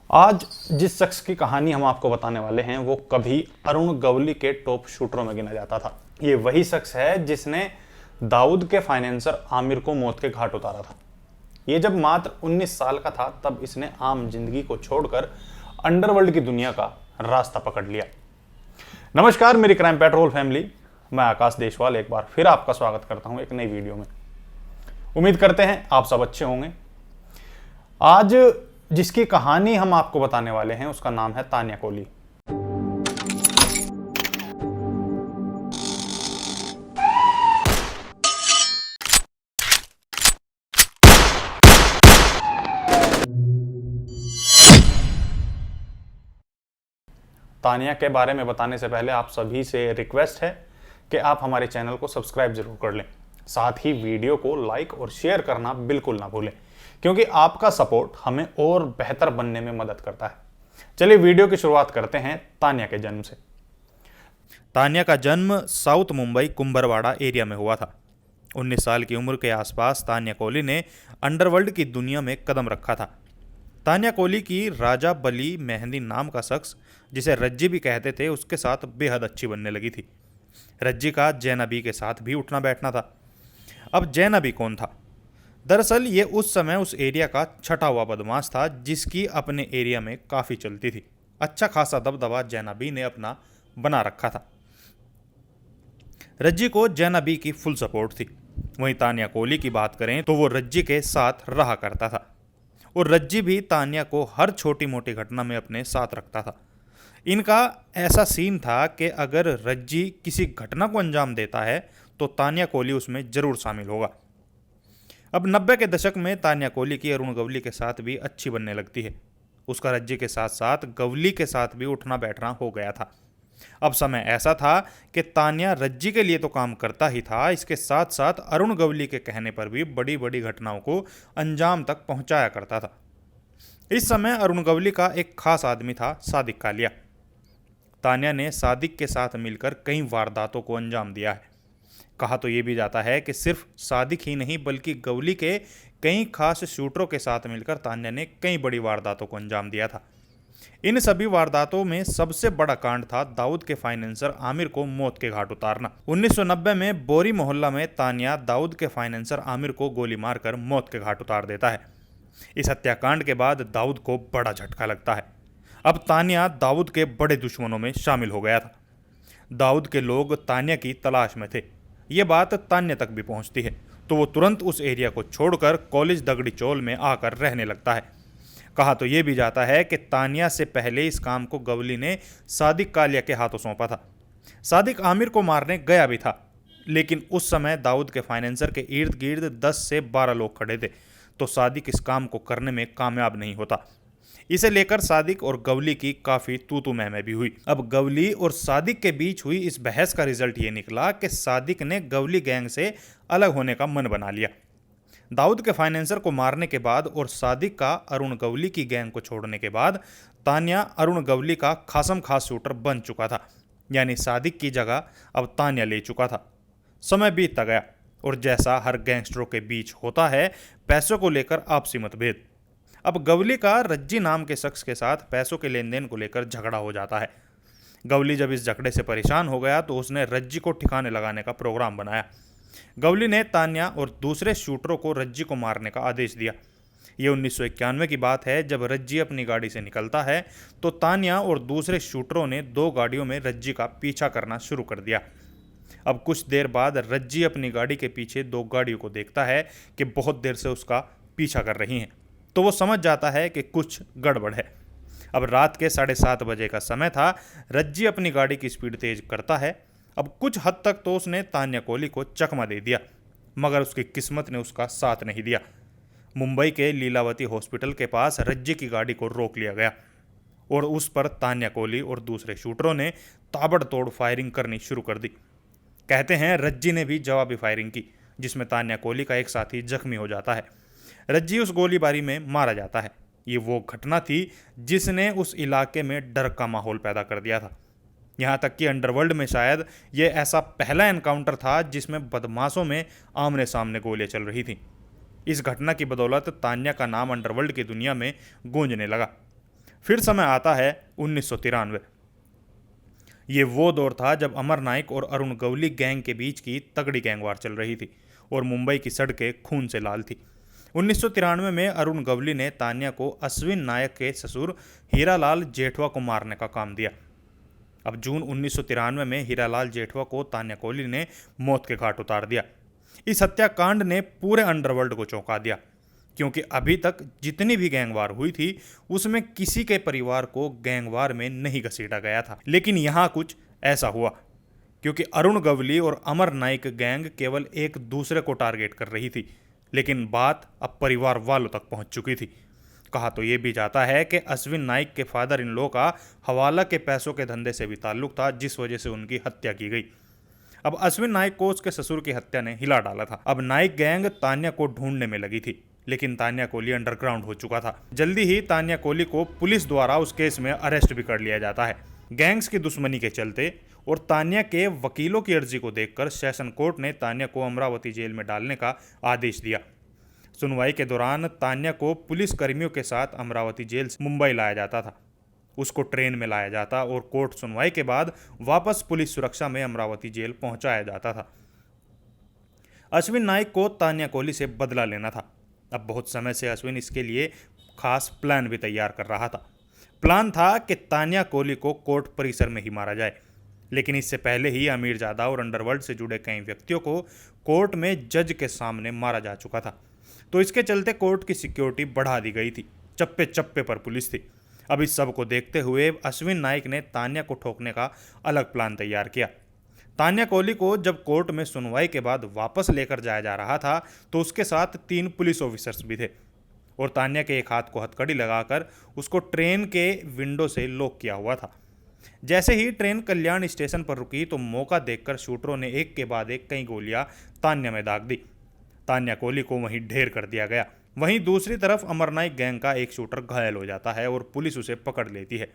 आज जिस शख्स की कहानी हम आपको बताने वाले हैं वो कभी अरुण गवली के टॉप शूटरों में गिना जाता था। ये वही शख्स है जिसने दाऊद के फाइनेंसर आमिर को मौत के घाट उतारा था। ये जब मात्र 19 साल का था तब इसने आम जिंदगी को छोड़कर अंडरवर्ल्ड की दुनिया का रास्ता पकड़ लिया। नमस्कार मेरी क्राइम पेट्रोल फैमिली, मैं आकाश देशवाल एक बार फिर आपका स्वागत करता हूं एक नई वीडियो में। उम्मीद करते हैं आप सब अच्छे होंगे। आज जिसकी कहानी हम आपको बताने वाले हैं उसका नाम है तान्या कोली। तान्या के बारे में बताने से पहले आप सभी से रिक्वेस्ट है कि आप हमारे चैनल को सब्सक्राइब जरूर कर लें, साथ ही वीडियो को लाइक और शेयर करना बिल्कुल ना भूलें, क्योंकि आपका सपोर्ट हमें और बेहतर बनने में मदद करता है। चलिए वीडियो की शुरुआत करते हैं तान्या के जन्म से। तान्या का जन्म साउथ मुंबई कुंभरवाड़ा एरिया में हुआ था। 19 साल की उम्र के आसपास तान्या कोली ने अंडरवर्ल्ड की दुनिया में कदम रखा था। तान्या कोली की राजा बली मेहंदी नाम का शख्स, जिसे रज्जी भी कहते थे, उसके साथ बेहद अच्छी बनने लगी थी। रज्जी का जैनबी के साथ भी उठना बैठना था। अब जैनबी कौन था? दरअसल ये उस समय उस एरिया का छठा हुआ बदमाश था जिसकी अपने एरिया में काफ़ी चलती थी। अच्छा खासा दबदबा जैनबी ने अपना बना रखा था। रज्जी को जैनबी की फुल सपोर्ट थी। वहीं तान्या कोली की बात करें तो वो रज्जी के साथ रहा करता था और रज्जी भी तान्या को हर छोटी मोटी घटना में अपने साथ रखता था। इनका ऐसा सीन था कि अगर रज्जी किसी घटना को अंजाम देता है तो तान्या कोली उसमें जरूर शामिल होगा। अब 90 के दशक में तान्या कोली की अरुण गवली के साथ भी अच्छी बनने लगती है। उसका रज्जी के साथ साथ गवली के साथ भी उठना बैठना हो गया था। अब समय ऐसा था कि तान्या रज्जी के लिए तो काम करता ही था, इसके साथ साथ अरुण गवली के कहने पर भी बड़ी बड़ी घटनाओं को अंजाम तक पहुंचाया करता था। इस समय अरुण गवली का एक खास आदमी था, सादिक कालिया। तान्या ने सादिक के साथ मिलकर कई वारदातों को अंजाम दिया है। कहा तो ये भी जाता है कि सिर्फ सादिक ही नहीं बल्कि गवली के कई खास शूटरों के साथ मिलकर तान्या ने कई बड़ी वारदातों को अंजाम दिया था। इन सभी वारदातों में सबसे बड़ा कांड था दाऊद के फाइनेंसर आमिर को मौत के घाट उतारना। 1990 में बोरी मोहल्ला में तान्या दाऊद के फाइनेंसर आमिर को गोली मारकर मौत के घाट उतार देता है। इस हत्याकांड के बाद दाऊद को बड़ा झटका लगता है। अब तान्या दाऊद के बड़े दुश्मनों में शामिल हो गया था। दाऊद के लोग तान्या की तलाश में थे। ये बात तान्या तक भी पहुंचती है तो वो तुरंत उस एरिया को छोड़कर कॉलेज दगड़ी चौल में आकर रहने लगता है। कहा तो ये भी जाता है कि तान्या से पहले इस काम को गवली ने सादिक कालिया के हाथों सौंपा था। सादिक आमिर को मारने गया भी था, लेकिन उस समय दाऊद के फाइनेंसर के इर्द गिर्द 10 से 12 लोग खड़े थे, तो सादिक इस काम को करने में कामयाब नहीं होता। इसे लेकर सादिक और गवली की काफ़ी तू तू मैं भी हुई। अब गवली और सादिक के बीच हुई इस बहस का रिजल्ट ये निकला कि सादिक ने गवली गैंग से अलग होने का मन बना लिया। दाऊद के फाइनेंसर को मारने के बाद और सादिक का अरुण गवली की गैंग को छोड़ने के बाद तान्या अरुण गवली का खासम खास शूटर बन चुका था, यानी सादिक की जगह अब तान्या ले चुका था। समय बीतता गया और जैसा हर गैंगस्टरों के बीच होता है, पैसों को लेकर आपसी मतभेद। अब गवली का रज्जी नाम के शख्स के साथ पैसों के लेन देन को लेकर झगड़ा हो जाता है। गवली जब इस झगड़े से परेशान हो गया तो उसने रज्जी को ठिकाने लगाने का प्रोग्राम बनाया। गवली ने तान्या और दूसरे शूटरों को रज्जी को मारने का आदेश दिया। ये 1991 की बात है। जब रज्जी अपनी गाड़ी से निकलता है तो तान्या और दूसरे शूटरों ने 2 गाड़ियों में रज्जी का पीछा करना शुरू कर दिया। अब कुछ देर बाद रज्जी अपनी गाड़ी के पीछे 2 गाड़ियों को देखता है कि बहुत देर से उसका पीछा कर रही हैं, तो वो समझ जाता है कि कुछ गड़बड़ है। अब रात के 7:30 बजे का समय था। रज्जी अपनी गाड़ी की स्पीड तेज करता है। अब कुछ हद तक तो उसने तान्या कोली को चकमा दे दिया, मगर उसकी किस्मत ने उसका साथ नहीं दिया। मुंबई के लीलावती हॉस्पिटल के पास रज्जी की गाड़ी को रोक लिया गया और उस पर तान्या कोली और दूसरे शूटरों ने ताबड़तोड़ फायरिंग करनी शुरू कर दी। कहते हैं रज्जी ने भी जवाबी फायरिंग की, जिसमें तान्या कोली का एक साथी जख्मी हो जाता है। रज्जी उस गोलीबारी में मारा जाता है। ये वो घटना थी जिसने उस इलाके में डर का माहौल पैदा कर दिया था। यहाँ तक कि अंडरवर्ल्ड में शायद ये ऐसा पहला एनकाउंटर था जिसमें बदमाशों में आमने सामने गोलियां चल रही थीं। इस घटना की बदौलत तान्या का नाम अंडरवर्ल्ड की दुनिया में गूंजने लगा। फिर समय आता है 1993। ये वो दौर था जब अमर नाइक और अरुण गवली गैंग के बीच की तगड़ी गैंगवार चल रही थी और मुंबई की सड़कें खून से लाल थी। 1993 में अरुण गवली ने तान्या को अश्विन नायक के ससुर हीरालाल जेठवा को मारने का काम दिया। अब जून 1993 में हीरालाल जेठवा को तान्या कोहली ने मौत के घाट उतार दिया। इस हत्याकांड ने पूरे अंडरवर्ल्ड को चौंका दिया, क्योंकि अभी तक जितनी भी गैंगवार हुई थी उसमें किसी के परिवार को गैंगवार में नहीं घसीटा गया था। लेकिन यहाँ कुछ ऐसा हुआ, क्योंकि अरुण गवली और अमर नाइक गैंग केवल एक दूसरे को टारगेट कर रही थी, लेकिन बात अब परिवार वालों तक पहुंच चुकी थी। कहा तो ये भी जाता है कि अश्विन नाइक के फादर इन लॉ का हवाला के पैसों के धंधे से भी ताल्लुक था, जिस वजह से उनकी हत्या की गई। अब अश्विन नाइक को उसके ससुर की हत्या ने हिला डाला था। अब नाइक गैंग तान्या को ढूंढने में लगी थी, लेकिन तान्या कोहली अंडरग्राउंड हो चुका था। जल्दी ही तान्या कोहली को पुलिस द्वारा उस केस में अरेस्ट भी कर लिया जाता है। गैंग्स की दुश्मनी के चलते और तान्या के वकीलों की अर्जी को देखकर सेशन कोर्ट ने तान्या को अमरावती जेल में डालने का आदेश दिया। सुनवाई के दौरान तान्या को पुलिस कर्मियों के साथ अमरावती जेल से मुंबई लाया जाता था। उसको ट्रेन में लाया जाता और कोर्ट सुनवाई के बाद वापस पुलिस सुरक्षा में अमरावती जेल पहुंचाया जाता था। अश्विन नाइक को तान्या कोहली से बदला लेना था। अब बहुत समय से अश्विन इसके लिए खास प्लान भी तैयार कर रहा था। प्लान था कि तान्या कोहली को कोर्ट परिसर में ही मारा जाए, लेकिन इससे पहले ही अमीरजादा और अंडरवर्ल्ड से जुड़े कई व्यक्तियों को कोर्ट में जज के सामने मारा जा चुका था। तो इसके चलते कोर्ट की सिक्योरिटी बढ़ा दी गई थी, चप्पे चप्पे पर पुलिस थी। अब इस सब को देखते हुए अश्विन नाइक ने तान्या को ठोकने का अलग प्लान तैयार किया। तान्या कोहली को जब कोर्ट में सुनवाई के बाद वापस लेकर जाया जा रहा था तो उसके साथ 3 पुलिस ऑफिसर्स भी थे और तान्या के एक हाथ को हथकड़ी लगाकर उसको ट्रेन के विंडो से लॉक किया हुआ था। जैसे ही ट्रेन कल्याण स्टेशन पर रुकी तो मौका देखकर शूटरों ने एक के बाद एक कई गोलियां तान्या में दाग दी। तान्या कोहली को वहीं ढेर कर दिया गया। वहीं दूसरी तरफ अमर नाइक गैंग का एक शूटर घायल हो जाता है और पुलिस उसे पकड़ लेती है,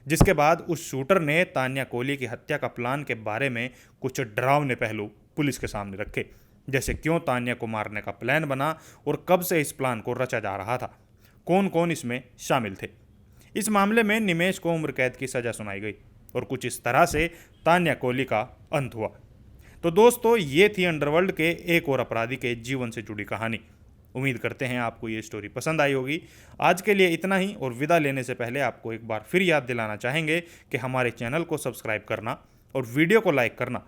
जिसके बाद उस शूटर ने तान्या कोहली की हत्या का प्लान के बारे में कुछ डरावने पहलू पुलिस के सामने रखे, जैसे क्यों तान्या को मारने का प्लान बना और कब से इस प्लान को रचा जा रहा था, कौन कौन इसमें शामिल थे। इस मामले में निमेश को उम्र कैद की सजा सुनाई गई और कुछ इस तरह से तान्या कोहली का अंत हुआ। तो दोस्तों, ये थी अंडरवर्ल्ड के एक और अपराधी के जीवन से जुड़ी कहानी। उम्मीद करते हैं आपको ये स्टोरी पसंद आई होगी। आज के लिए इतना ही, और विदा लेने से पहले आपको एक बार फिर याद दिलाना चाहेंगे कि हमारे चैनल को सब्सक्राइब करना और वीडियो को लाइक करना,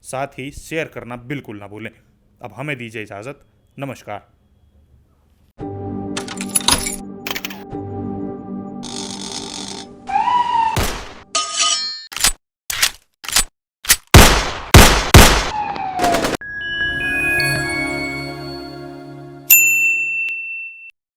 साथ ही शेयर करना बिल्कुल ना भूलें। अब हमें दीजिए इजाज़त। नमस्कार।